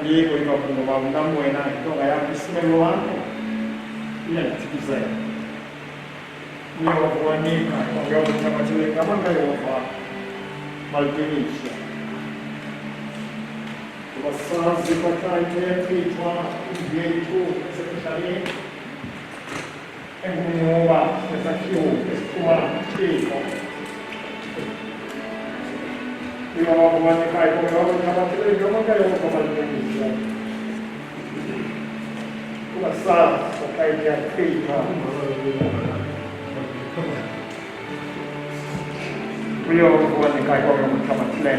Diego ikafunga mudamu wena itonga yakusimelo wako inatikisa niyo kuanika ongea chama chile kama ngayofa malkinisha wasazi pataite kitwa yetu sekretari engumoba desafio estua kiko Kumanika ikaw kama sila yung kayo kumanika. Kumasa sa kanya kita. Kuyo kumanika ikaw kama sila.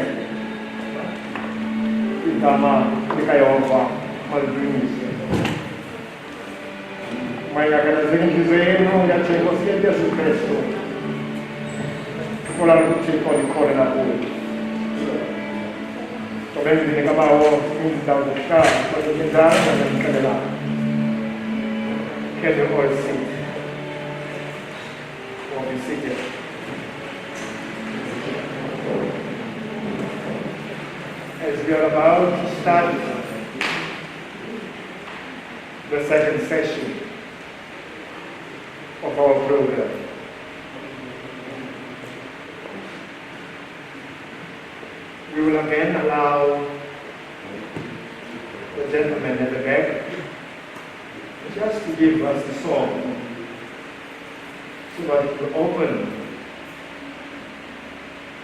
Itama ni kayo ba malbinis. May agradecen dizendo ya che così è su Cristo. Con la luce con il cuore da voi. Dovete dire che avevo un da buscare, quando mi dà la mica della. Che devo essere. Come si dice? As we are about to start the second session of our program, we will again allow the gentleman at the back just to give us the song so that we will open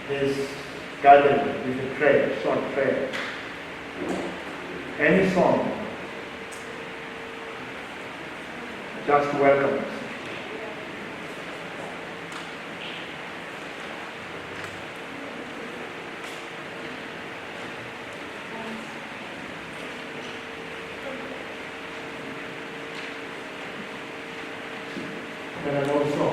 this gathering with a prayer, short prayer. Any song, just welcome us. And also,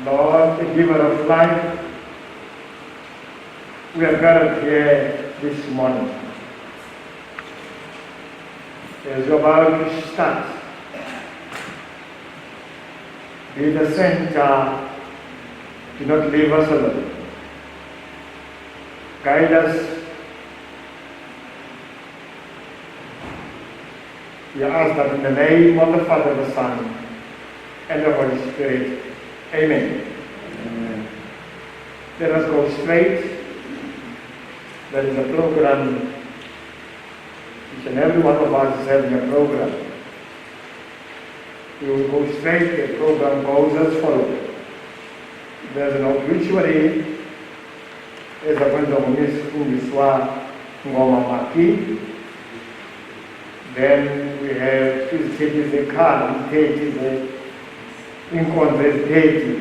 Lord, the giver of life, we are gathered here this morning. As you're about to start, be the center, do not leave us alone. Guide us. We ask that in the name of the Father, the Son, and the Holy Spirit. Amen. Amen. Let us go straight. There is a program. Each and every one of us is having a program. We will go straight. The program goes as follows. There's an obituary. As a friend of Mr. Ngoma Maki. Then we have his is a car, his is a incontro esiteti,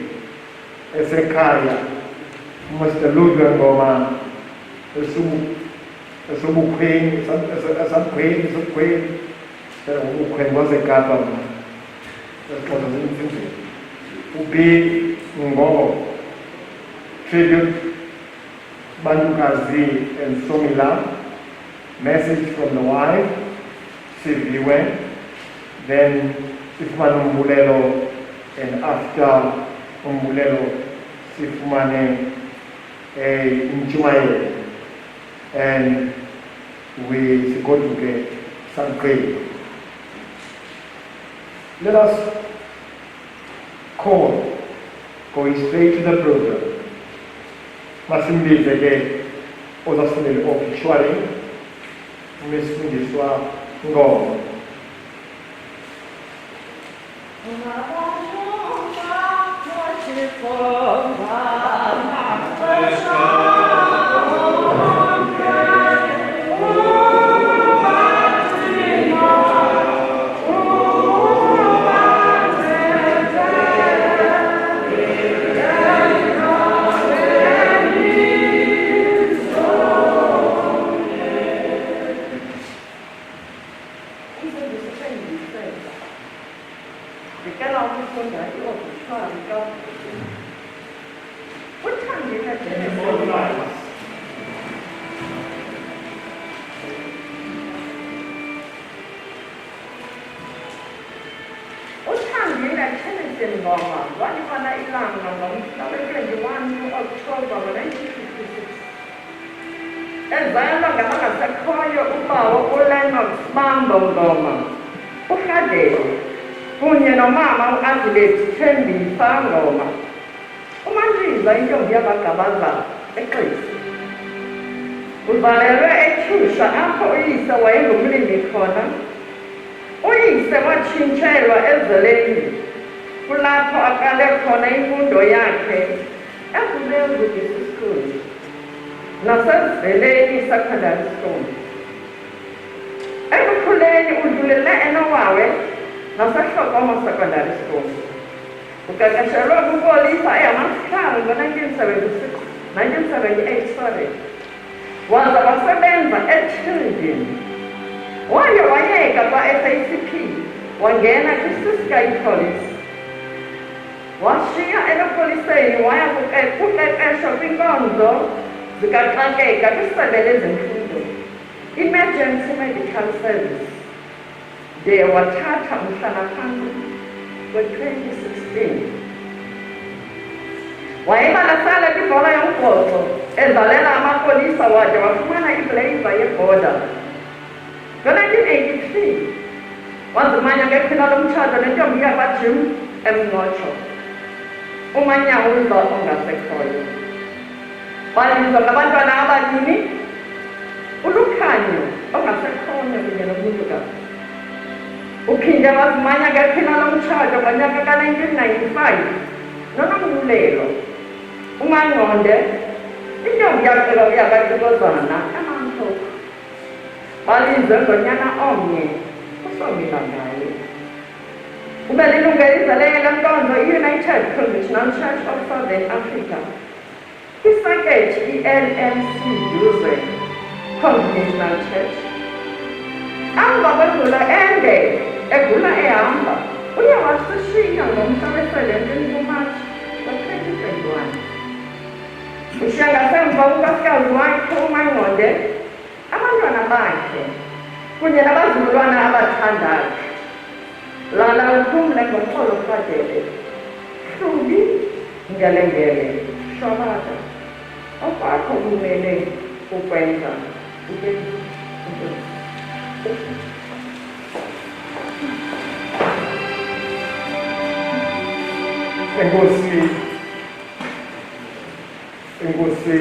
esekhaya, Mr. Ludwig Ngoma, esubukhweni, esubukhweni, ubukhweni waseKapa mna, esixhosa zinzindlela. Ubi Ngobo, tribute, Bantukazi and Somila, message from the wife, Siviwe, then sifumane umbulelo, and after umbulelo sifumane inchumayelo, and we go to get some prayer. Let us call, going straight to the program. Masimbize ke ozasifundela obituary, umesifundiswa Ngoma. usisebenzisela. Ndicela ukufunda i-obituary kaBhutini. Uthandile Genesis. Uthandile Tennyson Ngoma walifana ilanga ngomhla we-21 ku-Okthobha ngo-1956. Ezalwa ngabangasekhoyo ubawo uLennox Mambo Ngoma, uRadebe, kunye nomama u-Adelette Thembisa Ngoma. uMandiza intombi yabagabazana eXesi. Uzalelwe eThusha apho uyise wayengumlimi khona. Uyise watshintshelwa eZeleni, kulapho aqale khona imfundo yakhe eVulevu Business School naseZeleni Secondary School. Ekukhuleni udlulele eNowawe naseHlokomo Secondary School. Uqeqeshelwe bupolisa eHammanskraal ngo-1978. Waza wasebenza eTilden. Waye wayeka kwa-SACP wangena kwi-Ciskei Police. Washiya elopoliseni waya kuqeqeshwa kwinkonzo zikaxakeka kwisebe lezemfundo, Emergency Medical Service, de wathatha umhlalaphantsi ngo-2016. Wayebalasala kwibhola yombhoxo edlalela amapolisa wade wafumana iblazer yebhoda. Ngo-1983 wazimanya ngeqhina lomtshato nentombi yakwaJim eMnqotsho, uManyawuza ongasekhoyo. Balizwa ngabantwana ababini, uLukhanyo ongasekhoyo kunye noMlulukazi. Uphinde wazimanya ngeqhina lomtshato ngonyaka ka-1995 noNomvulelo, uMangqonde, intombi yakwaXokozana eMantoko. Balizwe ngonyana omnye uSomila ngaye. Ube lilungelo lenkonzo i-United Congregational Church of Southern Africa, kwisakethi i-LMC Duzwe Congregational Church. Emva kwedlula ende egula ehamba, uye wasishiya ngomhla we-17 kuMatshi ngo-2021. Ushiya ngasemva unkosikazi wakhe uMangqonde, abantwana bakhe kunye nabazukulwana abathandathu. Lala uphumle ngoxolo Radebe, Hlubi, Ngelengele, Shwabata, okwakho kumele ukwenza Enkosi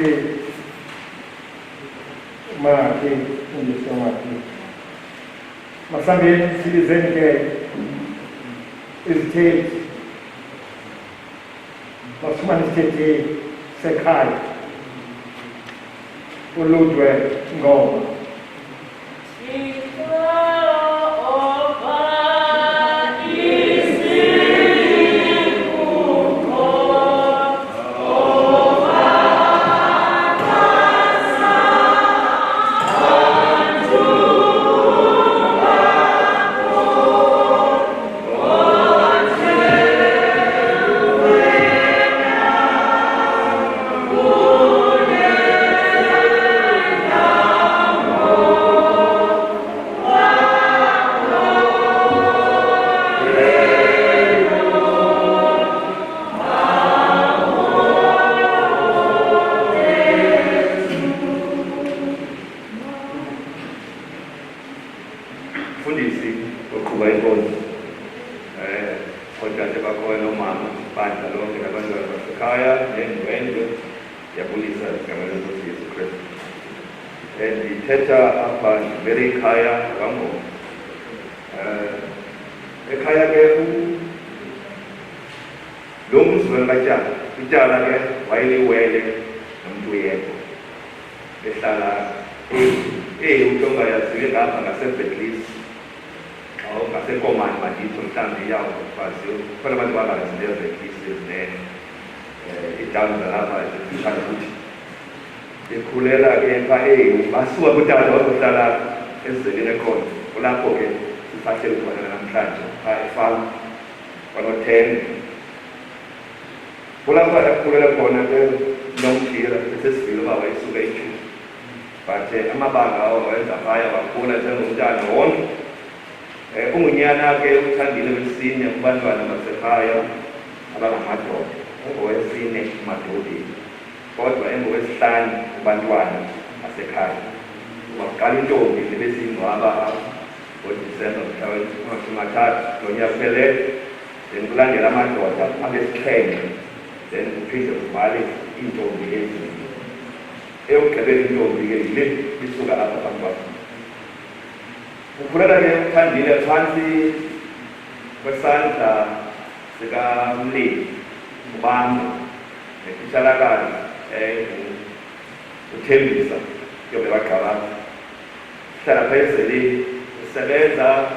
Maki, Mr. Maki. Masambeni silizeni ke izithethi. Masifumane isithethi sekhaya. uLudwe Ngoma. sisahleli khona namhlanje efama kwano-10 kulapho akhulela khona ke nomphira sesivile uba wayesuka eJuda but amabanga awo wayenza phaya wakhula njengomntana wonke ungunyana ke uthandile wesine kubantwana basekhaya abangamadoda engowesine emadodeni kodwa engowesihlanu kubantwana basekhaya waqala intombi nebesingcwaba ngoDisemba mathathu lonyaka uphele then kulandela amadoda abesixhenxe then kuphinde kubhale intombi ezinye eyokugqibela intombi ke yile isuka apha bantwana ukhulela ke uthandile phansi kwesandla sikamlimi ubambe nekhishalakazi uthembisa yobe wagqabana hlala phezulu sisebenza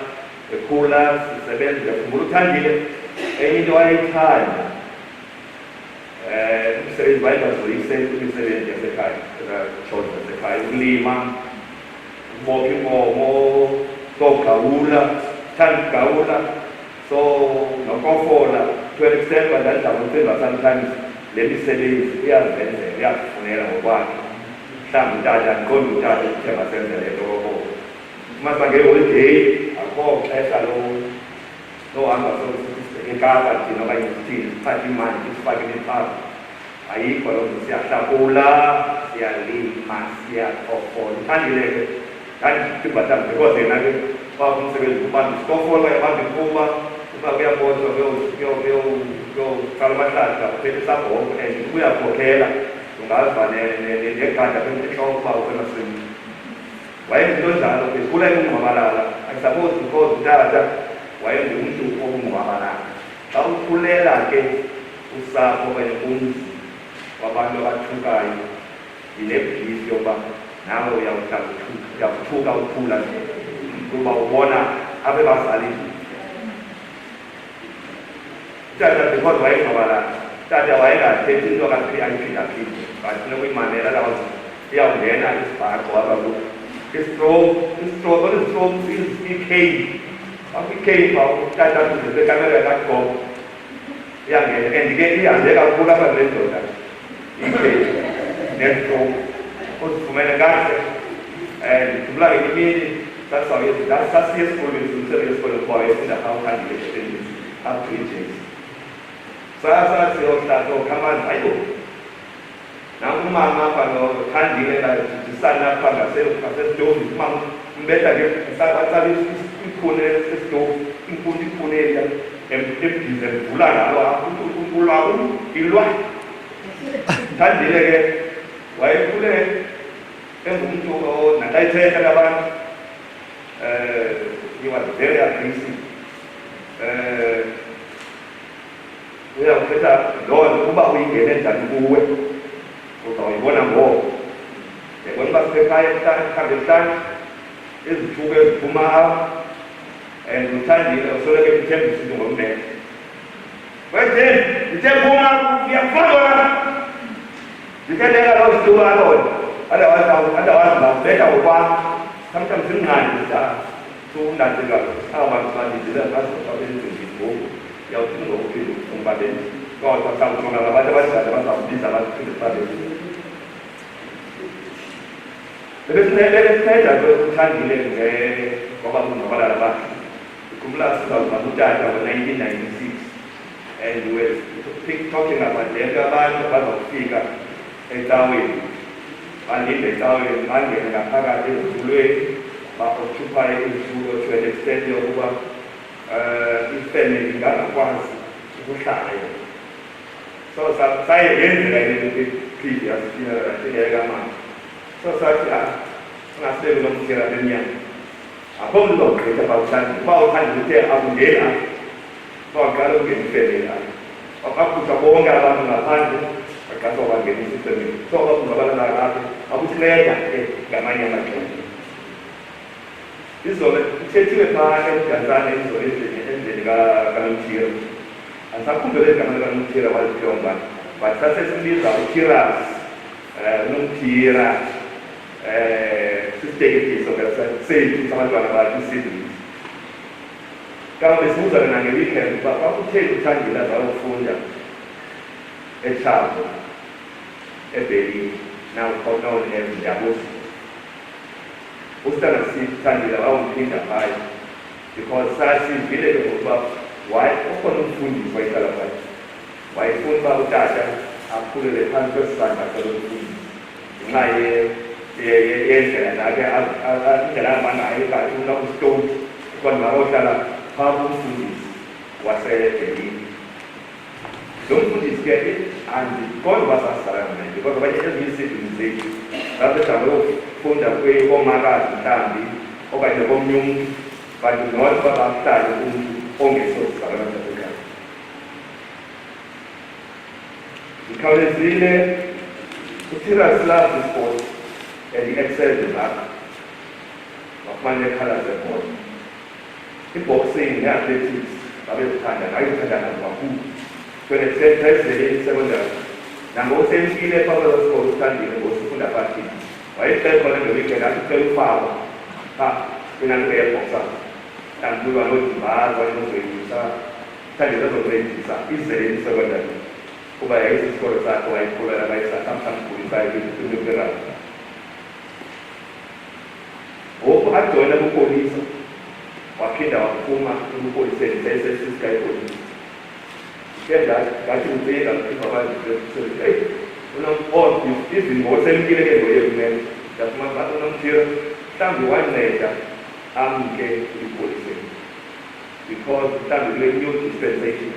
ekhula sisebenza ukhumbula uthandile enye into wayeyithanda umsebenzi wayengazoyise imisebenzi yasekhaya ekatshoza yasekhaya ukulima ukubopha inkomo sogawula thanda ukugawula so nokofola to an extent bandandawucinga sometimes le misebenzi uyazenzela uyazifunela ngokwakhe mhlawumbi utata ndiqonda utata ukuthenga senzele nto masangeholiday akho xesha lohamba ekapa thina okanye sithini siphathe imali sifake nepapa ayikho loo nto siyahlakula siyalima siyakofola uthandile ke ndandibhatambi because yena ke umsebenzi ubamba isikofola uyabamba ikuba uba kuyabotshwa kuyoqala amahlahla uphethe isabhongo and uyakhokhela ungaziva negada entloko uba ukemasimini wayenzinto njalo bekhula engungqwabalala I suppose because utata wayengumntu obungqwabalala xa ukhulela ke usapho okanye umzi wabantu abathukayo yinebhisi yokuba nawe uyakuthuka ukhula kuba ubona abe bazalini utata because wayengqwabalala utata wayengathethi into ayiphindaphinde but nokuyimamela lawazi iyawungena isibhaqo abaku istroke ikheyi akwi-cave utata uzebekamera yakagoma iyangena and ke ihambe kakhulu apha kule ndoda ikheyi nestroke uzifumene kahle and khumbula ngenye imini sasiye esikolweni simsebe esikolweni kuba wayefunda awuhandile esendisi up to eJS sasiyoshlato khamani hayibo nangu umama apha nothandile ndisana apha ngasesitovi umama umbetha ke atsala ikhune esitovi ikhune eliya ebhize livula ngalo ulwabu ilwa thandile ke wayekhule engumntu nakayithetha nabantu he was very aggressive uyakuthetha loo nto uba uyingene njani kuwe uzawuyibona ngoko yabona uba sisekhaya kuhambe ehlanye izithuko eziphuma apha and uthandile usoleke mthembisa into ngombele wetheni ndithe phuma uyakufondola nditheteka loo situko alona adawazi bawubetha ngokwam sometimes imnqandi sundantsika aba bantu bandidile bazobabenzeli ngoku yawuthi ngokuphinde ufuna babenzi kodwa sawujonga ngabantu abadala bazawubiza baphinde babenzi Lebesithetha uthandile ngoba kungqwabalala bakhe ukhumbula sizawuba utata ngo-1996 and we were talking about le nto abantu abazawufika ecaweni balinde ecaweni bangene ngaphakathi ezitulweni baoccupye izitulo to an extent yokuba ifamily ingangakwazi ukuhlala yona so saye yenzeka previous ingekamama so sathi singasebe nomthira benyama akho mntu uzawugqitha bawuthandi uba uthandi uthe akungena bawaqala ukungena ifamily apho bakhutshwa bonke abantu ngaphandle baqaswa bangenisa ifamily so bakungqwabalala apho akusinceda ke ngamanye amaxesha izolo ithethiwe phaa eMdantsane izolo endlini kanomthira andisakhumbele igama likanomthira waziphiwa ngubani but sasesimbiza uThiras nomthira sisitekekiso sethu sabantwana bakhe isidlisi kama besibuza ke nange-weekend uba kwakutheni uThandile azayofunda eTshavu eBerlin now known as Njabusi. Usitana sithi uThandile wawumphinda phaya because sasivile ke ngokuba ukhona umfundisi wayehlala phaya wayefuna uba utata akhulele phansi kwesisandla salomfundisi ngenxa yendlela nakhe indlela amangayo kanti ufuna usitoti kodwa makohlala phambi umfundisi waseBerlin. Lo mfundisi ke andikholwa uba sasisalana naye because abanye ezinye isidingi zethu sabehlala ukufunda komakazi mhlawumbi okanye komnye umntu bantu not uba bahlale umntu ongesosisalana nasekhaya. Ndikhawulezile uTiras loves the sport and he excels in that. Wafumana i-colours ebhola. I-boxing ne-athletics babezithanda ngayithanda kakhulu. So nesezele secondary. Nangosempile phaa kwesikolo uThandile ngosifunda phakathi. Wayecela khona nge-weekend athi ucela ufakwa phaa kwinanto yebhoxa. Ndandibulwa noDibaza noZwelisa. UThandile azokuncedisa izele secondary. Kuba yayisikolo sakhe wayikhulela bayisakamkhulisa kwimperal. Ngoku ajoyina bupolisa waphinda waphuma ebupoliseni sesisikayipolisa. Ke ngathi ubeka mphimba abazisebenzisa even ngosemkile ke ngoyekumele ndafumana uba unomthira mhlawumbi wanceda amke ebupoliseni because mhlawumbi kule new dispensation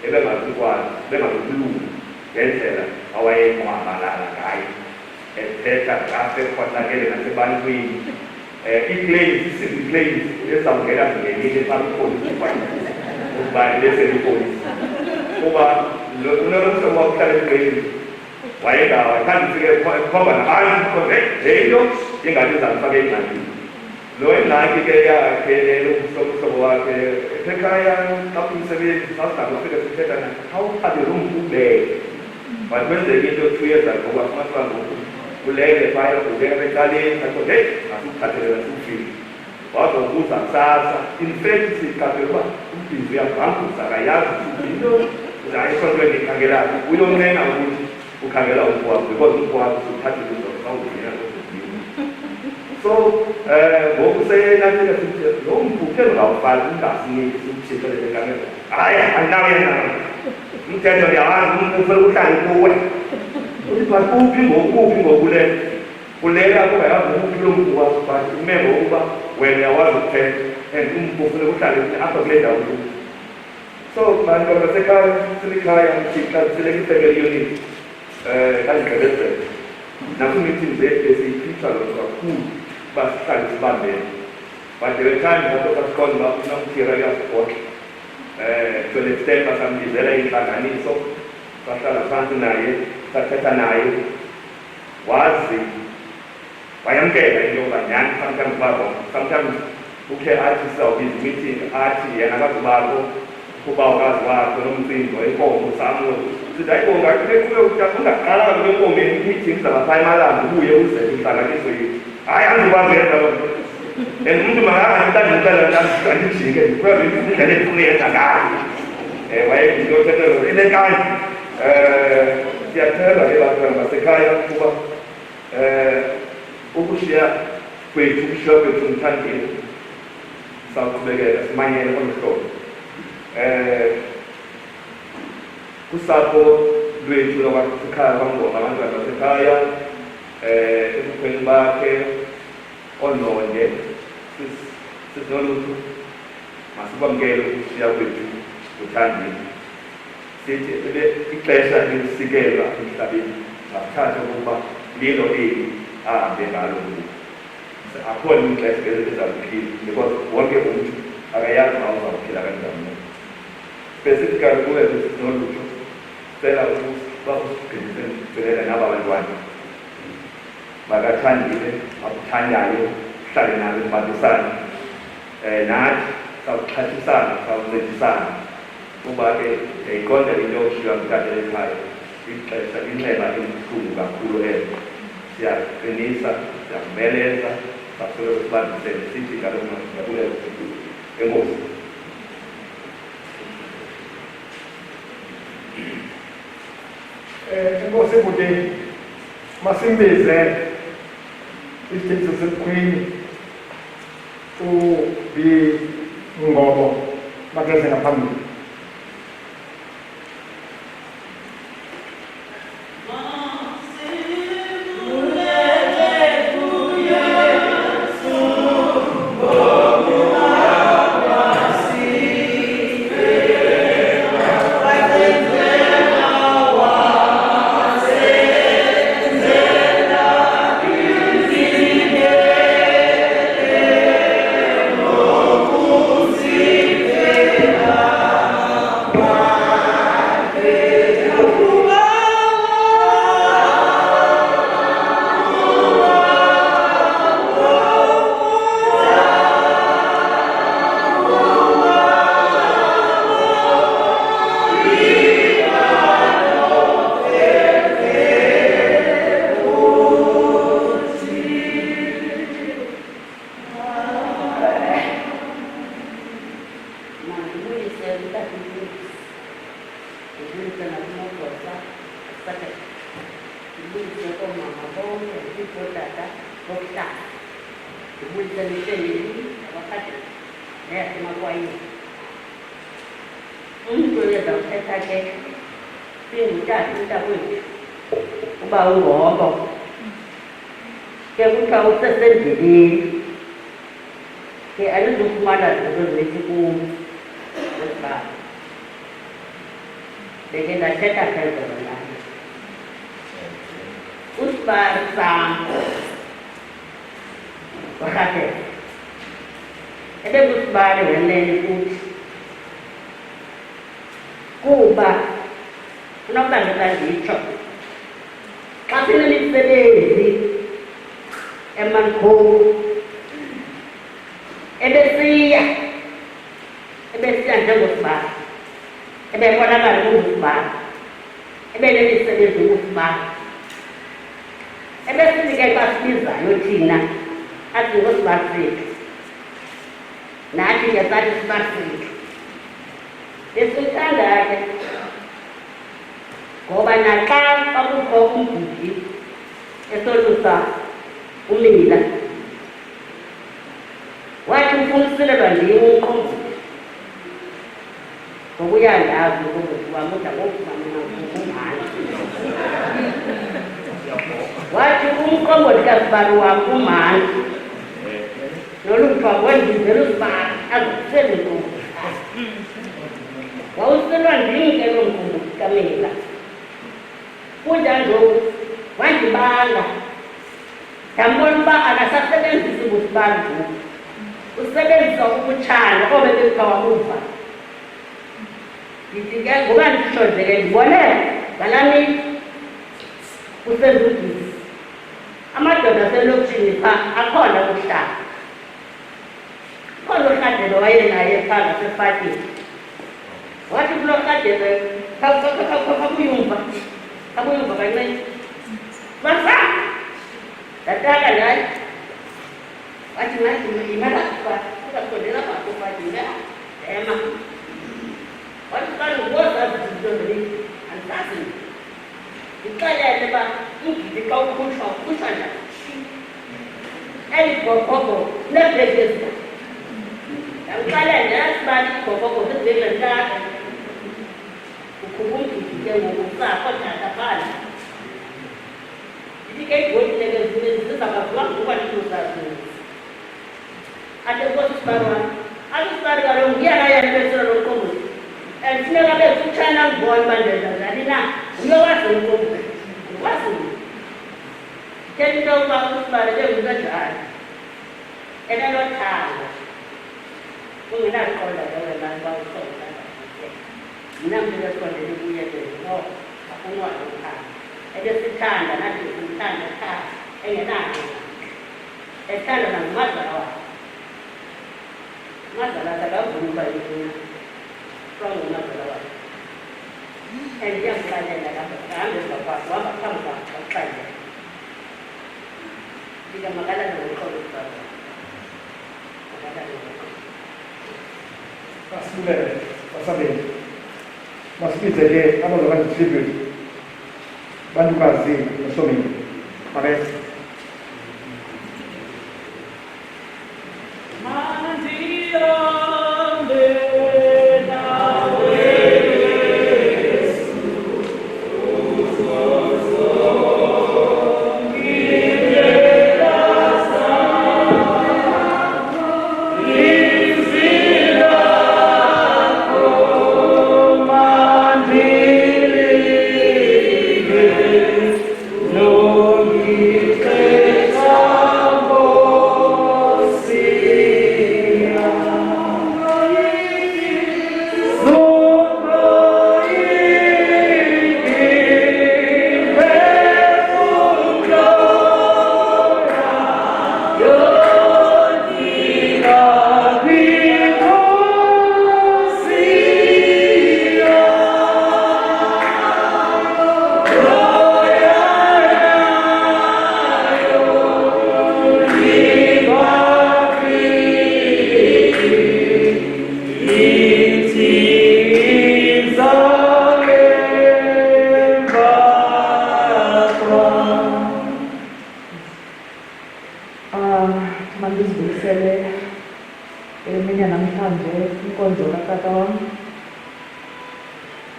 bengazokulunga ngendlela awayenqwabalala ngayo ethetha ngafe khohlakele nasebantwini ii-claims ii-claims ezawungena zingenile phambi kopolisa ukuba leselipolisa kuba unolomhlobo wakuhlala epleyini wayekhandi ufike ekhomba nabantu because le nto ingathi izamfaka engxakini. Lo ingxaki ke yakhe lomhlobo wakhe ekhaya xa umsebenzi sasizabe ufike sithetha naye awuphathe lo mntu ubeke but kwenzeka into 2 years ago kwafumanisa ngoku ulele phaya ubeka ecaleni atho heyi asukuphathelela sukufile wazobuza kusasa. In fact siqaphela uba umbhizi uyabhanguza akayazi into ayisontweni ikhangelayo uyonqena ukuthi ukhangela umfowabo because umfowabo usuthathe izinto zawuvina zozivina. So ngoku senantsika sithi lo mntu uphela ungawufaki ungasiniki simtshiselele ekamela hayi andinawo yena umthetho ndiyawazi umntu ufele uhlale kuwe kuphi ngoku le kulela kungayazi ukuphi lo mntu wakho but ume ngokuba wena uyawazi ukuthetha and umntu ufele uhlale apha kule ndawo kuyo. So bantu basekhaya silikhaya mthixha silekisebele unit kazigqibezela nakwiimeeting zethu esiyiphitha lonto kakhulu uba sihlale sibambene but the time ngato sasiqonda uba unomthira uyasipota to an extent basambizela intlanganiso sahlala phantsi naye sathetha naye wazi wayamkela into yokuba nyhani sometimes babo sometimes ukhe athi sizawubiza imeeting athi yena akazubakho kuba ukazi wakho nomcimbi wenkomo samlo sithi ayibonga kuyo ungaqala kule nkomo imeeting zabaphaya emalanga ubuye uzele intlanganiso yethu hayi andikwazi yenza loo nto and umntu makangangitandicela andijike ndikwazi indlela endifuna yenza ngayo wayeyinto othethelwa inekanye. Siyathemba ke bantwana basekhaya ukuba ukushiya kwethu uMthandile sawuqhubekeka simanyele olu hlobo. Kusapho lwethu lokwasekhaya kwangoma abantwana basekhaya ebukhweni bakhe ononde sisinolutho masikwamkele ukushiya kwethu uThandile. Sithi ixesha lisikelwa emhlabeni ngaphandle kokuba lilo eli ahambe ngalo ngoku. Akhona ixesha elizakuphila because wonke umntu akayazi uba uzawuphila kanjani. Specifically kuwe sisinolutho cela uba usigqinisele naba bantwana bakaThandile abuthandayo uhlale nabo sibambisane nathi sawuxhathisana sawuncedisana kuba ke yayiqonda into yokushiywa mntana ekhaya ixesha inxeba elibuhlungu kakhulu elo. Siyaqinisa siyakumeleza sasoloko sibambisene sithi ngalo ngabulela enkosi. Enkosi ebudeni masimbize isithembiso sebukhwini uBingobo makeze ngaphambili. bantukazi nosomile. Mabeso.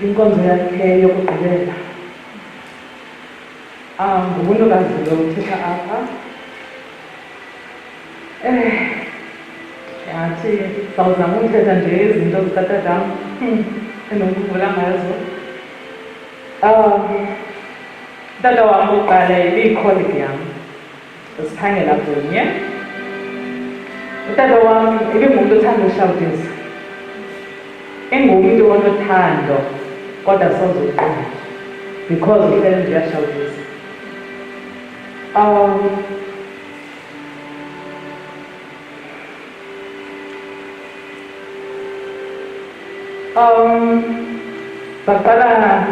Inkonzo yakhe yokugqibela. Ngubunikazi lo uthetha apha. Yathi sawuzama uthetha nje izinto zikatatam enokuvula ngazo. Tata wam oqala ibiyikholegi yam siphangela kunye. Utata wam ibingumntu othanda ushawutisa, engumntu onothando kodwa sozoqala because ufele nje uyashawutisa. Baqala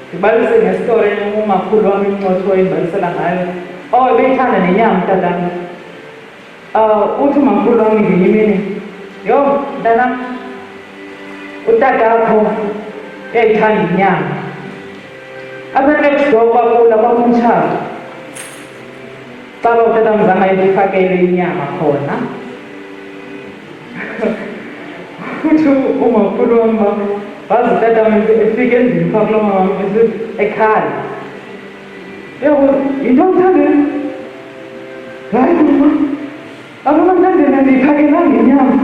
ndibalise ngestori umakhulu wam incotho endibalisela ngayo. Ebeyithanda nenyama tatam. Uthi umakhulu wam ngenye imini, yho mntanam, utatakho uyayithanda inyama. Apha next door kwakula kwakumtshaba. Caba utatam zama efakele inyama khona. Uthi umakhulu wam wazi utatam efika endlini phaa kulo mama ekhala. Yabo, yinto omthandeni? Hayi mama, apha mthandeni andiyiphakelanga inyama.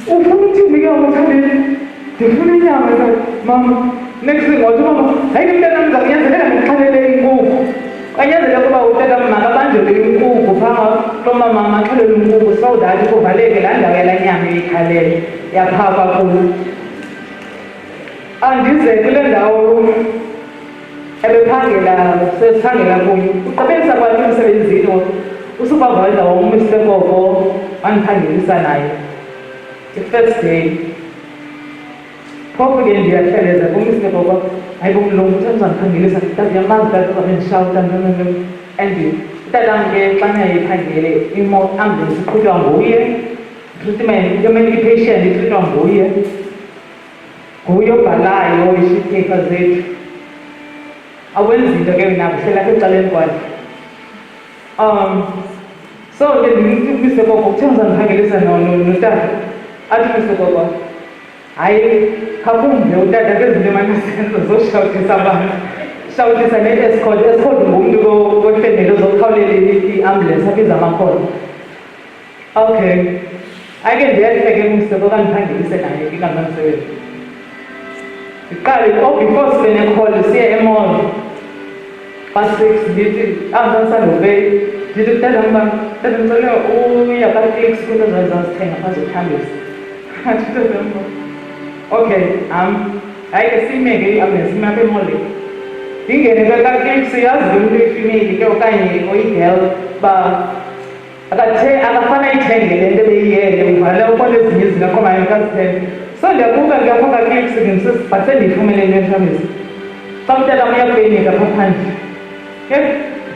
Ufuna uthini ke umthandeni? Ndifuna inyama. Mama, next thing wathi mama, hayi mntanam ndizawunyanzelela ndixhelele inkukhu. Kwanyanzeleka ukuba utatam makabanjelwe inkukhu phaa kulo mama maxhelele inkukhu so that kuvaleke laa ndawo yalaa nyama eyikhalele yaphakwa kuyo. Andize kule ndawo sesiphangela kuyo. Ugqibelisa kwakhe emsebenzini usupervisor womse koko wandiphangelisa naye i-first day. Phofu ke ndiyahleleza kumse koko, hayi bomlungu uthandizandiphangelisa ndiyamazi tata uzabendishawuta ntoni. And utatam ke xana ephangele ambulance iqhutywa nguye, treatment i-medication iqhutywa nguye, nguye obhalayo i-sheet paper zethu. Awenzi into ke mna kuhlela apha ecaleni kwakhe. So ke ndimse koko kuthandizandiphangelisa notata athi mse koko, hayi khakumve utata kwezinto emanasenza zoshawutisa abantu. Shawutisa ne-escort. Escort ngumntu wefemeli ozokhawulela i-ambulance abiza amakhona. Okay, ayike ndiyahleke umse koko andiphangelise naye ingamamsebenzi. Ndiqale before sibe nekhol siye emall past 6 ndithi andisandofeyi ndithi tata mba tata ndicele uya kaClicks kwinto zazithenga phaa zokuthambisa. Athi tata mba okay, hayi ke sime ke iambulance ime apha emolini. Ndingene ke kaClicks, yazi umntu ifemeli ke okanye oyigirl uba akafana ayithenge le nto ebeyiyele uvala ubona ezinye zingakhomayo kazithenge. So ndiyabuka ke apha kaClicks but sendiyifumene into ethambisa. Xa umntatam uyapeynika phaa phandle,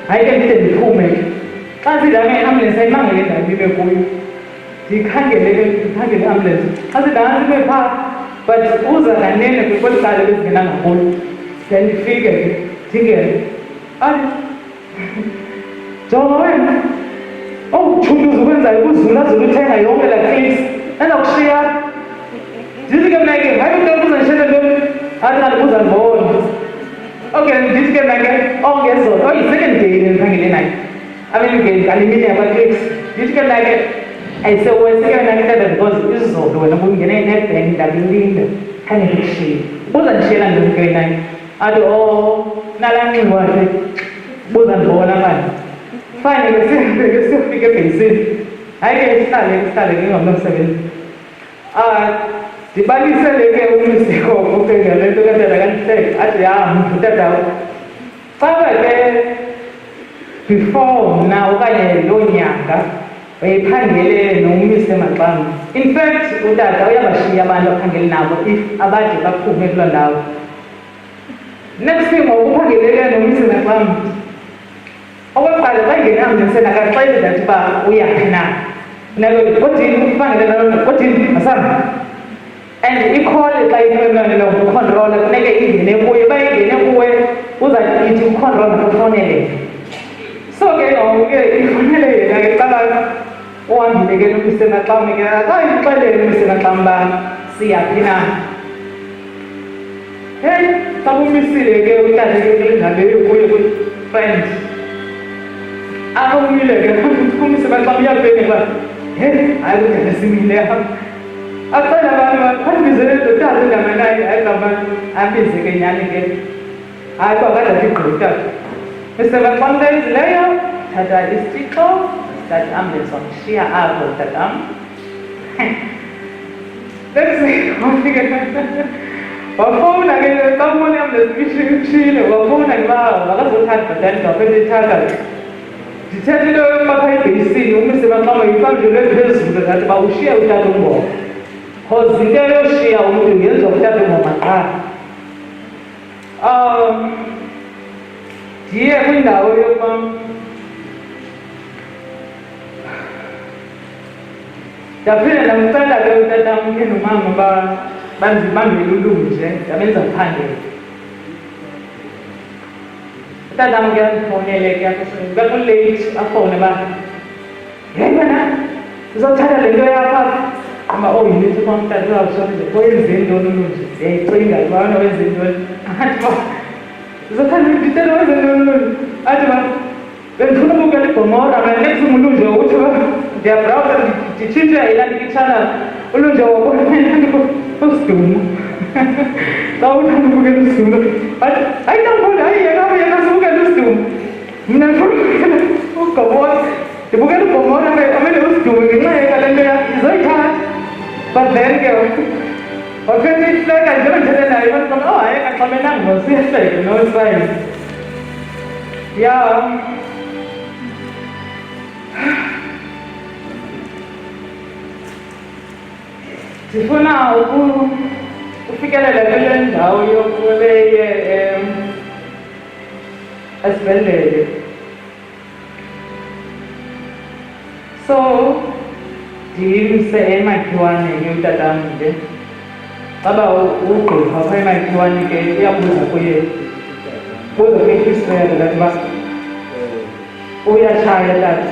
hayi ke ndide ndiphume ke. Xa sidanga iambulance ayimangele ndawo ibe kuyo, ndikhangele iambulance. Xa sidanga sibe phaa but uza kanene kweli cala bezingenanga kuyo. Then ndifike ke ndingene athi jonga wena uthunduza ukwenzayo kuzulazula uthenga yonke la clips endakushiya ndithi ke mna ke hayi umntu okuzandishele ntoni athi kanti uzandibona okay ndithi ke mna ke ngezolo yi-second day endiphangele naye ngale mini yakwa-clips ndithi ke mna ke ayiseweseke mna ke tata because izolo wena bungene ne-bank ndakulinda khange ndikushiye ubuzandishiyela ntoni ke naye athi nalaa nxiwa ke ubuzandibona mani fine ke siyofika ebheyisini hayi ke sihlale ke ngamnomsebenzi ndibalisele ke umseko ke ngale nto katata kandihleke athi utatawo cabe ke before mna okanye loo nyanga wayephangele nomise maxam. In fact utata uyabashiya abantu aphangele nabo if abade baphume kuloo ndawo. Next thing ngokuphangeleke nomise maxam okokuqala bangenamnise nakaxele ndathi uba uyaphi na kodini ufangele kodini masana and ikhole xa ifemelelo ukhontrola funeke ingene kuye uba ingene kuwe uzaithi ukhontrola kufonele so ke ngoku ifonele yena ke qala uhambile ke nomise maxam ke akayixelele nomise maxam uba siyaphi na hey xa umisile ke utata ke kulindaleyo kuye kwi-friend umile ke umise maxam uyabhene uba hey hayi kudala simile acela abantu bandibizele ndotata ndamanaye hayi ngabantu ambize ke nyani ke hayi kwakade atigqita Mr. Maxam leyo thatha isitixo that ambulance wamshiya apho tatam wafike wafowuna ke xa ubona iambulance ishile wafowuna ke uba makazothatha bhatani ndawuphethe ithatha ndithetha into yokubapha ebheyisini umise maxam yifamdlule phezulu ngathi uba ushiye utata umboko because into yoshiya umntu yenziwa utata umboma qha ndiye kwindawo yokuba ndaphinda ndamcela ke utatam ke nomama uba bandibambele ulunje ndabenza phangele utatam ke andifowunele ke bekulate afowune uba yeyi wena uzothatha le nto yapha uba yinithi kwamtata uzawushonile oyenzeni ntoni ulunje ndiyayicinga ubana wenze ntoni athi ba uzothatha ndithetha wenze ntoni ulunje athi ba bendifuna ubukela ibhomora mna next ulunje uthi ba ndiyabrawuza nditshintshe ilandikichannel ulunje wabona usidumo xa uthanda ubukela usidumo athi hayi tambona hayi yena sibukela usidumo mna ndifuna ubukela ugomora ndibukela ubhomora amele usidumo ngenxa yekale nto izoyithatha but then ke waphethe ihleka njengoba ndithethe naye bathi hayi akaxamenanga ngosiyahleke nosayini ya ndifuna ufikelela kule ndawo yokuleye esibhedlele so ndimse emakhiwane ke utatam ke xaba ugqirha phaa emakhiwane ke uyabuza kuye buza kwi-history lathi uba uyatshaya tata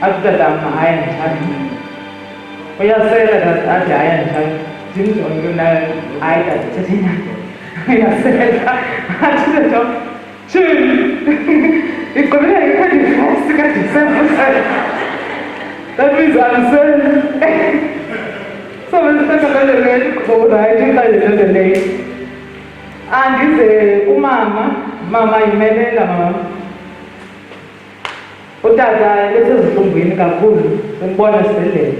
athi utatam hayi anditshayi uyasela tata athi hayi anditshayi ndimjonge ke mna hayi tata thetha inyani uyasela athi tata tshini igqibile nge-21st kaDisemba that means I'm saying so besisekelele right ixesha late andize umama yimelela mama utata besezihlungwini kakhulu simbona esibhedlele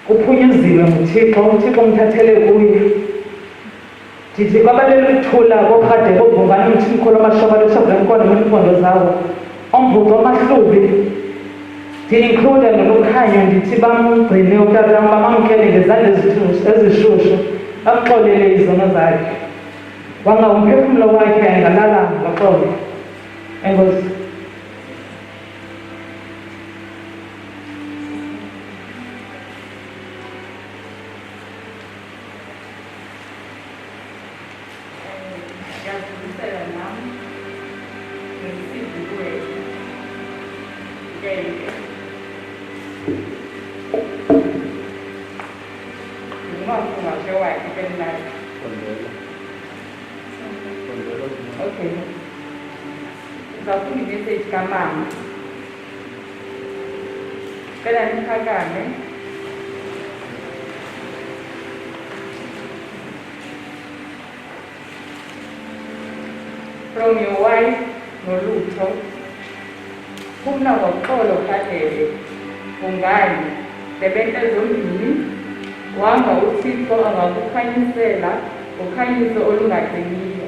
uphunyuziwe nguThixo uThixo umthathele kuye ndithi kwabalela ukuthula kophade kobhungana umthimkhulu amashobala eshobela inkondo neempondo zawo ombhuco amahlubi ndi-include nokukhanya ndithi bamgcine utatam bamamkele ngezandla ezishushu bamxolele izono zakhe wanga umphefumlo wakhe angalala ngoxolo enkosi Ngiyadlulisela nami ngesipho kuwena. Ngeke. Ngimafunga nje wakhe beninayo. Okay. Ngizafuna i-message kamama. Cela niphakame. From your wife, Nolutho. Kumna ngoxolo Khatele. Ungani. Lebente zombini. Wanga uThixo angakukhanyisela ukhanyiso olungaqiniyo.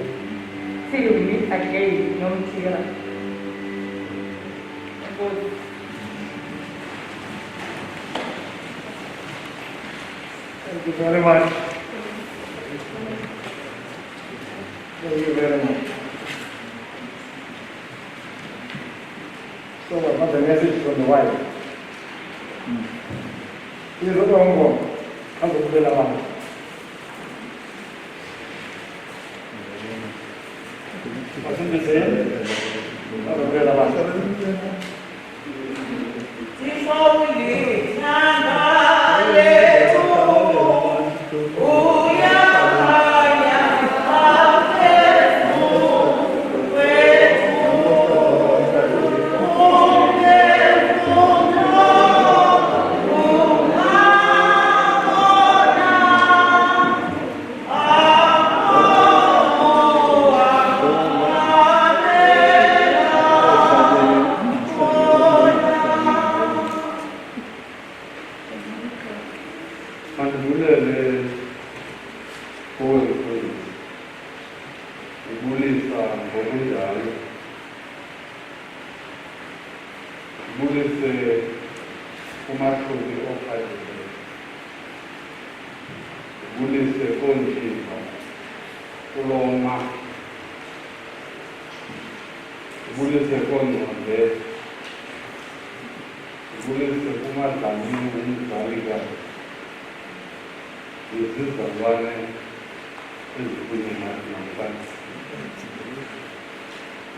Till we meet again, Nomthira. Thank you very much. Thank you very much. So what was the message from the wife? Here's what I'm going. I'm going to tell you. Wasn't the same? I'm going to tell you.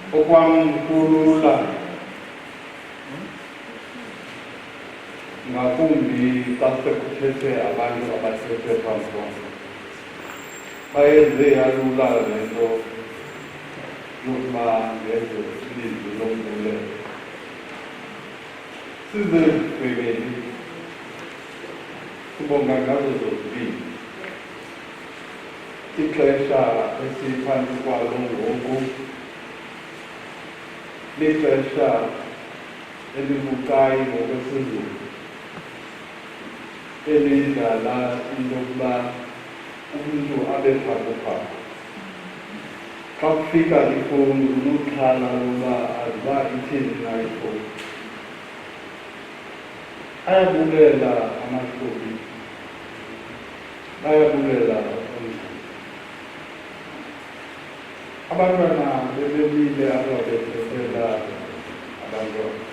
Okwamkhulula ngakumbi xa sekuthethe abantu abathethe phambi kwam bayenze yalula le nto yokuba ngenze ilizwi lombulelo sizebhekeni sibonga ngazo zombini ixesha esiphantsi kwalo ngoku lixesha elibucayi ngokwesizulu elidala into yokuba umntu abe phakuphaku xa kufika ifowuni unoxhala loba aziba ithini na ifowuni ayabulela amahlobi ayabulela umntu abantwana bebemile apha bethethela abantwana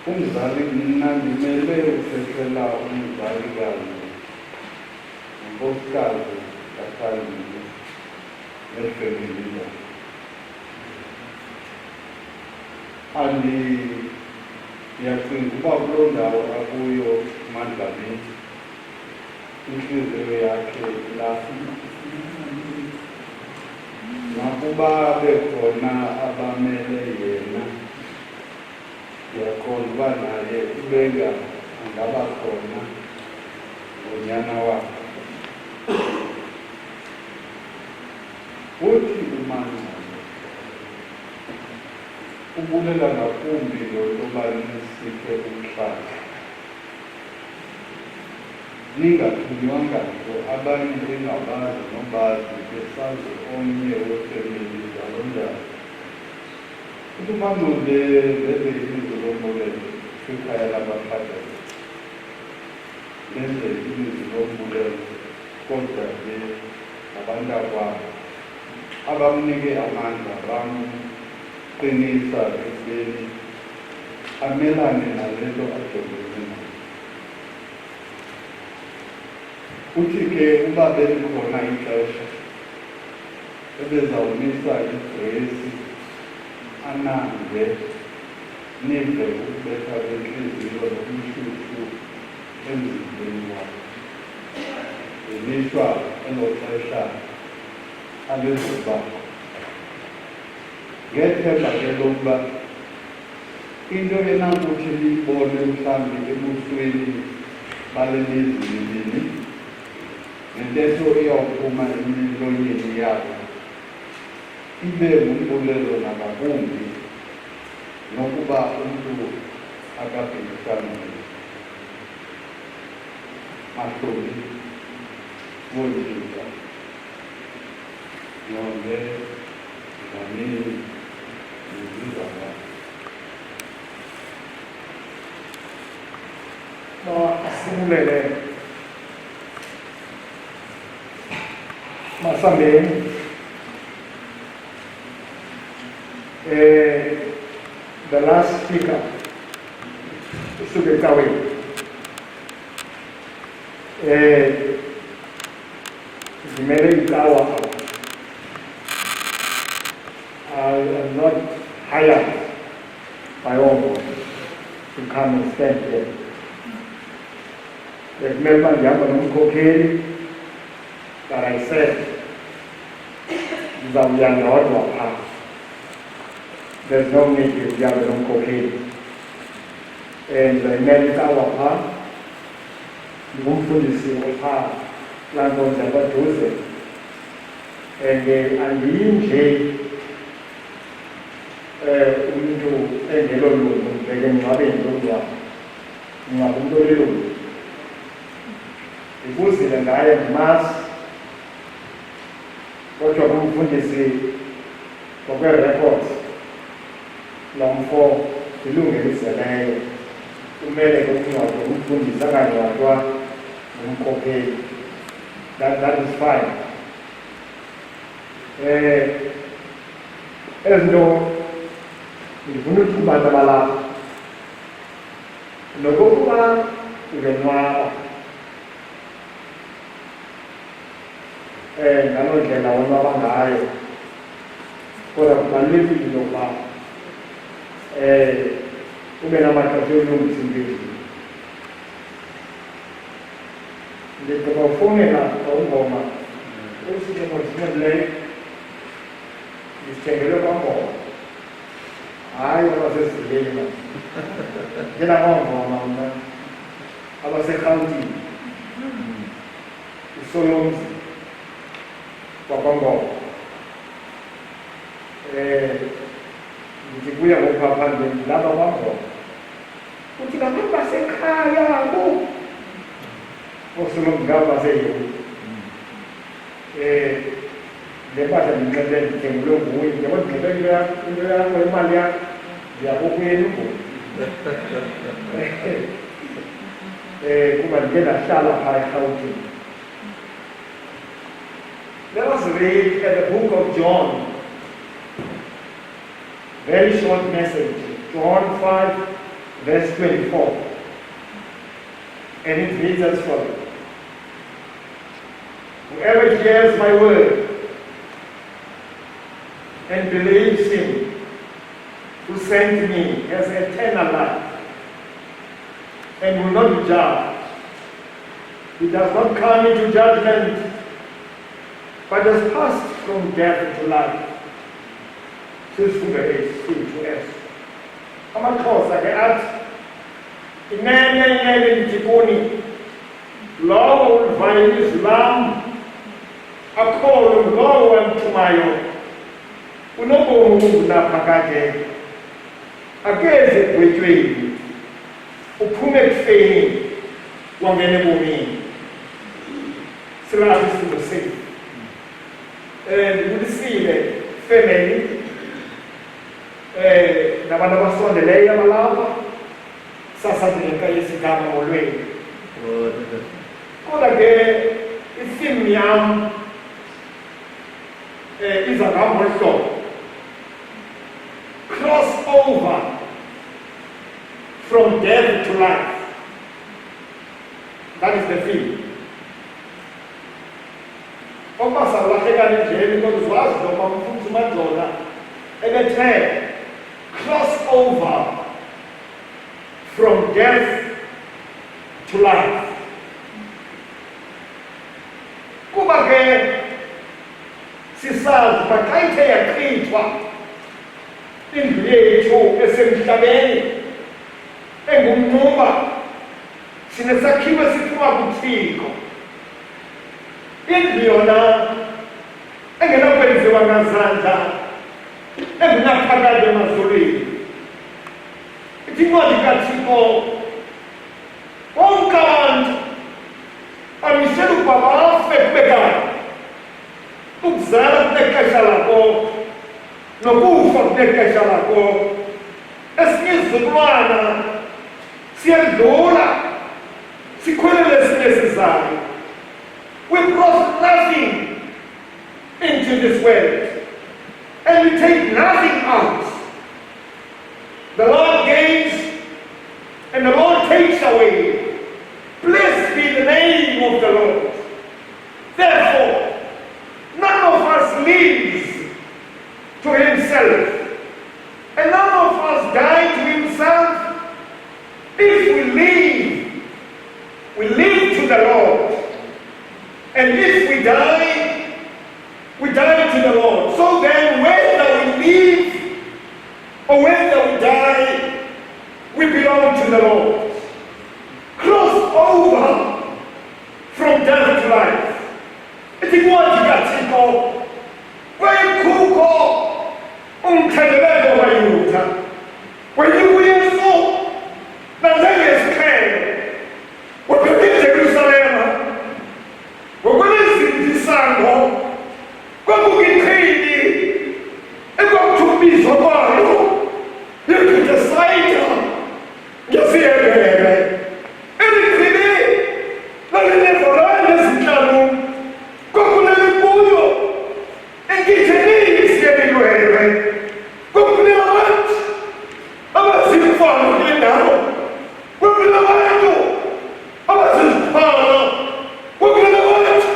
umzali mna ndimele uthethela umzali kanye unkosikazi kathambile nefemili yakhe ndiyacinga uba kuloo ndawo akuyo uMandlamini intliziyo yakhe ilapha nakuba bekhona abamele yena ndiyakholwa uba naye ubenga angaba khona ngonyana wakhe uthi uMandlamini ubulela ngakumbi lokuba nisiphe umhlaba ningathunywanga nto abanye bengabazi nobazi besazi omnye wefemeli njalo njalo uthi uMandlamini lenze ilizwi lombulelo kwikhaya labaphakele lenze ilizwi lombulelo kodwa ke abantakwabo abamnike amandla bamqinisa ekubeni amelane nale nto ajongene nayo uthi ke uba belikhona ixesha ebezawumisa igresi anambe nive ukubetha kwenhliziyo nokushushu emzimbeni wakhe. Ilishwa eloxesha alezibakho. Ngethemba ke lokuba into enakuthi liyibone mhlawumbi ebusweni bale mizimini nentetho iyawuphuma emilonyeni yabo ibe ngumbulelo nangakumbi nokuba umntu akabhekisana mahloli wonjinja yonke ngamini nezizaba. Simulele masambeni the last speaker usuke ecaweni zimele icawa. I am not hired by all to come and stand here. Remember the other nomkhokheli that I said ngizawuyandodwa phaa. There's no need to be other nomkhokheli. And icawa phaa ngumfundisi ophaa lankonza kwaduze. And andiyinje umuntu engelo lungu ngeke ngingabeni longcwabo. Ngingabumntu olilungu. Ngibuzile ngaye ndimazi, kodwa kumfundisi ngokwe-records lo mfo ndilungeliseleyo kumele ke kungcwatywe umfundisi angangcwatywa ngumkhokheli. That is fine. Ezinto ndifuna ukuthi kubantu abalapha nokokuba uzenwaba ngaloo ndlela wonwaba ngayo, kodwa kubalulekile ukuba ube namaxesha olungisa impilo. Ndigqiba ufowunela ungoma usitemosileyo ndisithengele kwangoma, hayi abasezileni mna ngenamangoma mna abaserhawutini isolomzi kwakwangoma. Ndithi kuya ngophaphandle ndilapha kwangoma, uthi ngabantu basekhaya ku osolomzi ngabo baseyoni. Le mpahla ndinxibe ndithengulwe nguye, njeba ndinxibe into yakho imali yakho ndiyakokwenu ngoku. Kuba ndike ndahlala phaa eRhawutini. Let us read at the book of John. Very short message. John 5, verse 24. And it reads as follows. Whoever hears my word and believes him who sent me has eternal life and will not be judged. He does not come into judgment, but has passed from death to life. Sisifunde esintu eso. AmaXhosa ke athi inene ndithi kuni lowo ulivayo ilizwi lam akholwe ngulowo wamthumayo unobomi obungunaphakade akeze egwetyweni uphume ekufeni wangena ebomini. Silapho isifundo sethu. Ndibulisile family nabantu abasondeleyo abalapha sasandileka yesigama molweni. Kodwa ke ifilimu yam iza ngahamba hlobo, cross over from death to life. That is the film. Okubasawulahlekana endleleni kodwa uzwazi noma umfundisi uMadlola ebethe cross over from death to life. Kuba ke sisazi xa ithe yachithwa indlu yethu esemhlabeni engumnumba, sinesakhiwo esiphuma kuThixo, indlu yona engenakwenziwa ngazandla, engenaphakade emazulwini. Ithi incwadi kaThixo bonke abantu amisele ukuba bafe kube kanti ukuzala kunexesha lako nokufa kunexesha lako. Esinye izizukulwana siyadlula sikhwelele esinye esizayo. We brought nothing into this world and we take nothing out. The Lord gives and the Lord takes away. Blessed be the name of the Lord. Therefore, none of us lives to himself, and none of us die to himself. If we live to the Lord. And if we die to the Lord. So then, whether we live or whether we die, we belong to the Lord. Cross over from death to life. Ithi incwadi kaThixo kwayikukho umtheleleko waYuda uYesu nanjengesiqhelo wabheka eJerusalema ngokwezindisano kwakuyiqhili ekwakuthubizwa kwayo yeBethsaida ngesiyebhele. Eliqhili lalinezolwane ezinhlanu kwakunelikuyo enkitheleni siyelilwele. Kwakuneabantu abazimfana kule ndawo, kwakunabantu abaziziphala, kwakunabantu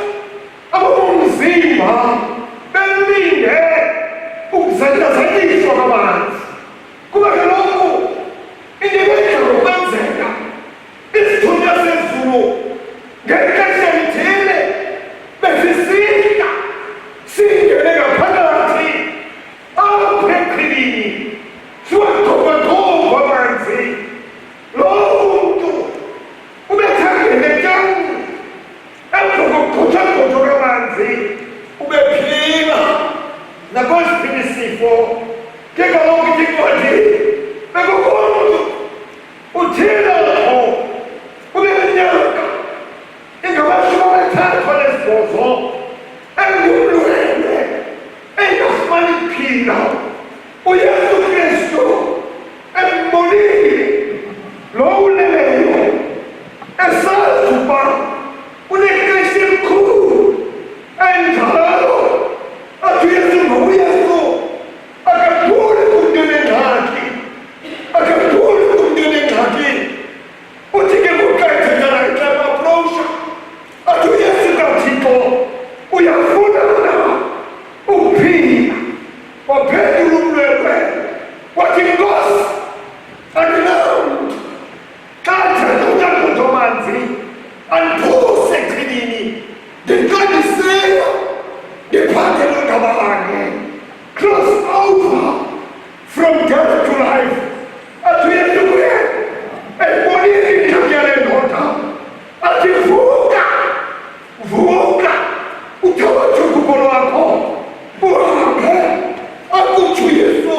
ababomzimba belinde ukuzalizanyiswa kwabanzi. Kuba kaloku into ebedla ngokwenzeka isithunywa sezulu ngexesha lithile besisika singene ngaphakathi apha eqhilini siwagqobagqoba amanzi. Loo mntu ubethangele tyani emva kokugxothagxothwa kwamanzi ubephila nakwesiphi isifo. Ke kaloku ithi incwadi bekukho mntu uthile apho ubeminyaka ingama-38 engumlwele engafumani kuphila. uYesu Kristu embonile lo uleleyo esazi ukuba unexesha elikhulu enjalo athi uYesu ngokuYesu akaduli kumntu onengxaki, akaduli kumntu onengxaki. Uthi ke ngokuqedekana xa baprosha athi uYesu kaThixo uyafuna na ukuphila. Waphendula umlwele wathi Nkosi, andinamntu xa ndithatha amanzi andiphose eqhilini ndiqandisela ndiphangele ngabanye. Cross over from death to life. Athi uYesu kuye ebonile ingxaki yale ndoda athi vuka, vuka, uthabathe ugubo lwakho uhambe. Akuthi uYesu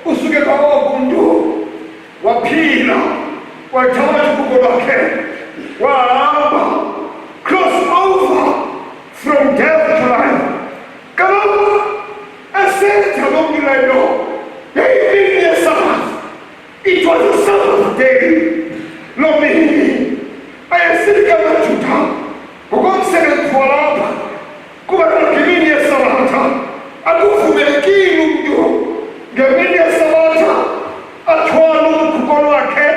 usuke kwawonke umntu waphila, wathatha ugubo lwakhe wahamba. Cross over from death to life. Kaloku esenza loo nto leyo yayimini yeSabbath. It was a Sabbath day. Loo mini ayesika amaJuda ngokomsebenzi walapha kuba ngemini yeSabbath akuvumelekile umntu ngemini yeSabbath athwale ugubo lwakhe.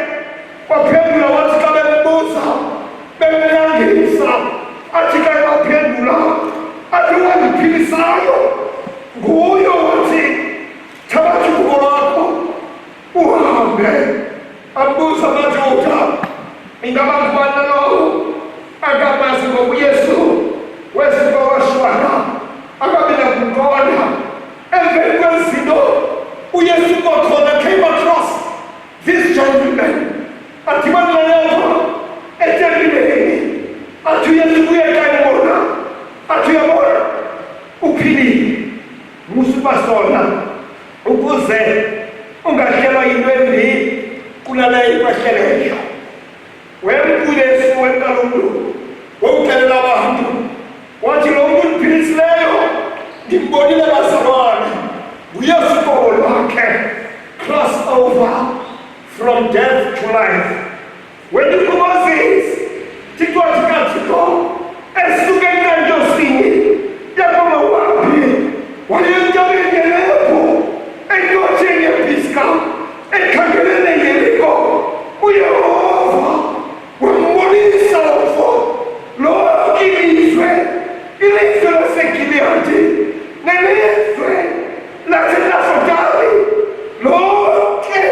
Waphendula wathi xa bembuza bemnyangisa athi xa baphendula athi ongiphilisayo nguyo othi thatha ugubo lwakho uhambe. Abuza amaJuda, ingaba ngubani lowo akamazi ngokuYesu wesibawashwana akabe nakumbona? Emveni kwezinto uYesu kwakhona came across this gentleman adibana lapha etempileni, athi uYesu uyekayibona, athi uyabona uphilile, musibasona ukuze ungahlelwa yinto embi kulaleyo bahleleyo. Wemkuyesu wentalumlu wawuxelela abantu wathi lo muntu ndiphilisileyo ndimbonile bazalwane, nguYesu uqobo lwakhe, cross over from death to life. When you come on this, Tito Tikatiko, esuke enkantosini yakoma wapi, wayentshali ngelepo, enkotsheni yePisga, ekhangelele ngeliko, uYehova wambonisa umfo lo ilizwe laseGiliyadi nelizwe laseNafutali lonke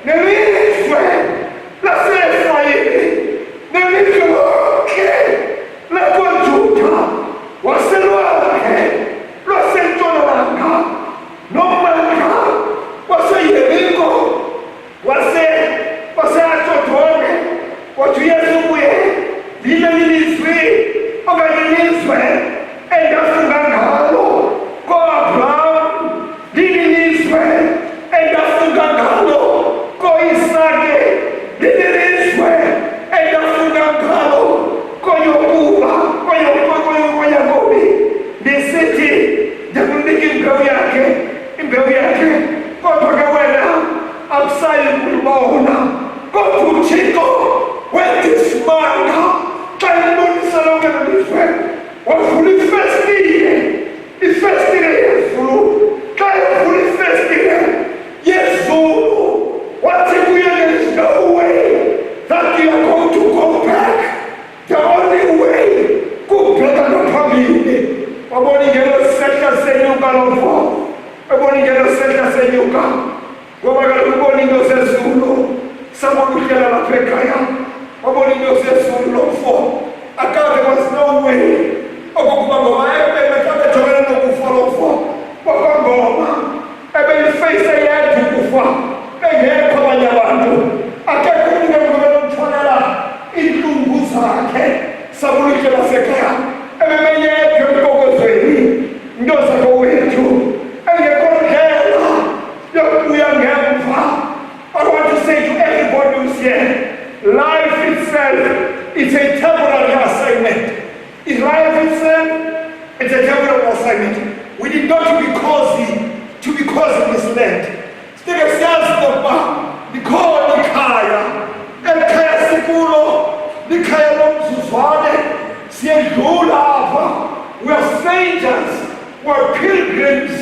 nelizwe lase-Efrayimi nelizwe lonke lakoJuda waselwandle lwasentshonalanga nommandla waseYeriko wase-Asodome. Wathi uYesu kuye, leli lizwi okanye ilizwe endafunga ngalo ko-Abraham, leli lizwe endafunga ngalo ko-Isake, leli lizwe endafunga ngalo koYakoba, koYakobi, lisithi ndakunika imbewu yakhe, kodwa ke wena akusayi kulibona. Kodwa uThixo wenza isimanga xa embonisa lonke lelizwe, wavula ifestile yezulu. Xa evula ifestile yezulu wathi kuye, there is no way that you are going to go back. The only way kubheka ngaphambili. Wabona ingelo sehla senyuka lomfo, wabona ingelo sehla senyuka, ngoba kaloku ubona into zezulu samokuhlela lapha ekhaya, wabona into zezulu lomfo. Akade was no way okokuba ngoba ebekade ejongene nokufa lomfo wakwangoma, ebeyifeyise yedwa ukufa, bengekho abanye abantu, akekho umntu engqobela umthwalela iintlungu zakhe. Samokuhlela lasekhaya ebebeyedwa empokozweni, nto zakowethu engekho ndlela yokubuya ngemva. I want to say to everybody who's here, life itself is a temporary assignment. Is life itself? It's a temporary assignment. We did not to be cozy in this land. Sitike siyazi ngoba likhona ikhaya, elikhaya sikulo, likhaya lomzuzwane, siyedlula apha. We are strangers, we are pilgrims,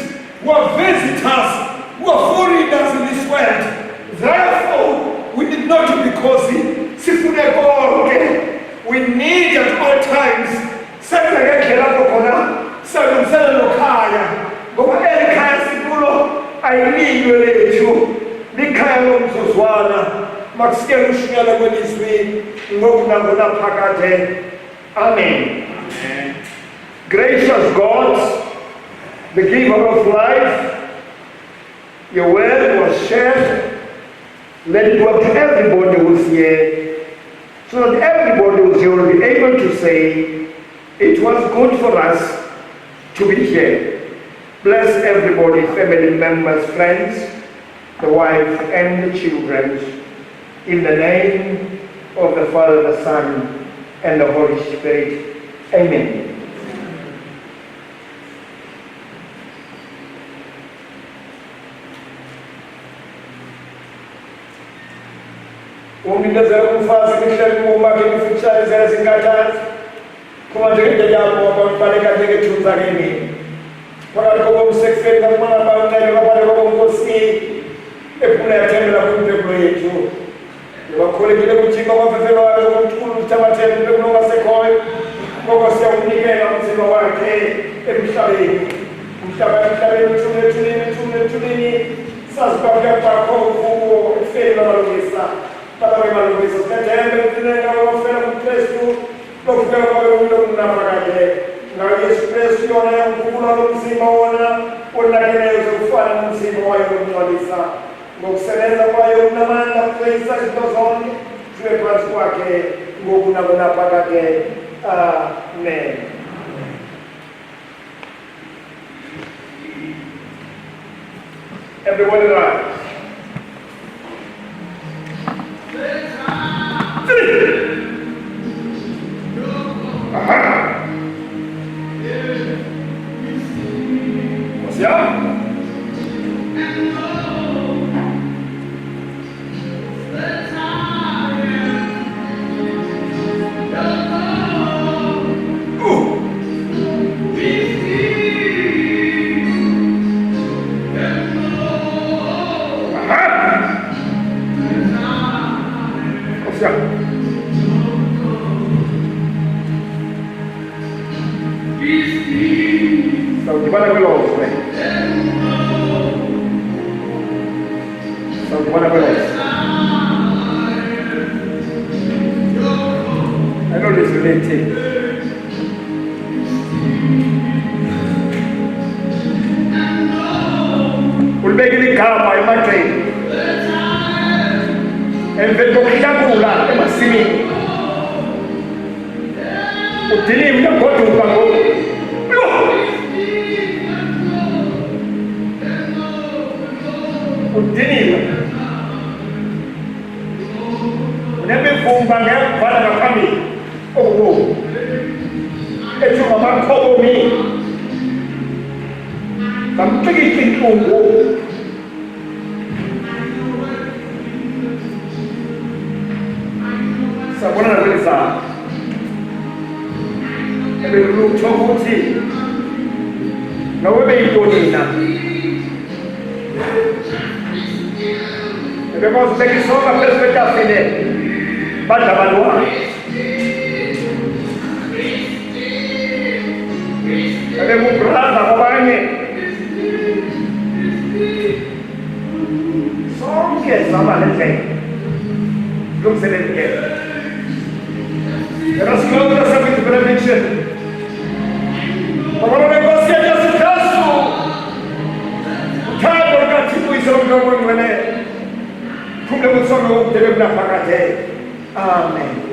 we are visitors, we are foreigners in this world. Therefore, we did not be cozy. Sifune konke. We need at all times senza ngendlela apho khona salungisele lokhaya, ngoba eli khaya sikulo ayiliyo lethu, likhaya lomzuzwana. Makusikele ushunyela kwelizwi ngokunangona phakade. Amen. Gracious God, the giver of life, your word was shared. Let it work to everybody who's here, so that everybody who's here will be able to say, it was good for us to be here. Bless everybody, family members, friends, the wife and the children, in the name of the Father, the Son, and the Holy Spirit. Amen. Ungidezela umfazi ngihleli uma ke ngifutshane zezinkathana kuma nje ngejamo ngokubaleka nje ngethunza kimi phakathi komsekuseni kamana bawunele ngaphandle komnkosi ephula yathembela kwimphefumulo yethu ngibakholekile ukuthi ngoba mfefelo wakhe umkhulu uthabathele impilo ngasekhoyo ngoba siyawunikela umsebenzi umzimba wakhe emhlabeni emhlabeni sazi kwakuya kwakho kuwo efeni lamalungisa balawe malungisa sikathembe kufuneka wafela kuKristu lokufika kwayo ulokunaphakade ngayo Yesu Kristu yona yankukula lomzimba wona onakeleyo zokufana nomzimba wayo wokungcwalisa ngokusebenza kwayo unamandla kuxwayisa izinto zonke zibe phansi kwakhe ngokunakunaphakade. Amen. Everybody rise. What's up? Gimana belum? Gimana belum? I know this related. Ulbegini kama imatrain. Envedo kishakula emasimini. Utili mnakotu upango. Udinile unemivumba ngekubhala ngaphambili ethuba amakhobomi ngamcikisa intlungu sabona nakweli zabo ebelulutho ukuthi nawe beyintonina because they saw the perspective in it, but the one. And they will grab the wine. So, yes, someone is saying, looks at it again. Let us go to the subject of benediction. But what I was saying just to tell you, time will not keep you so long when it. Amen.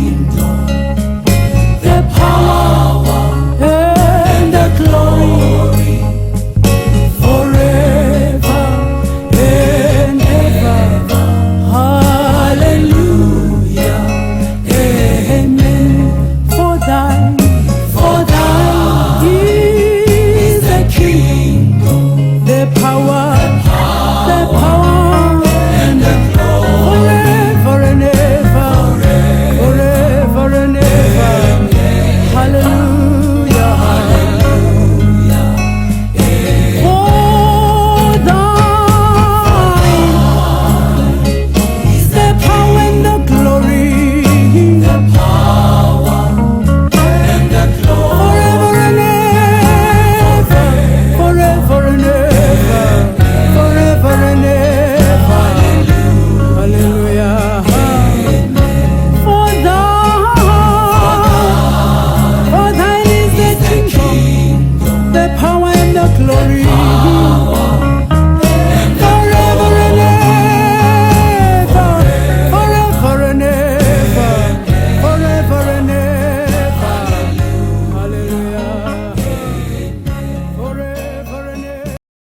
morning dawn. The power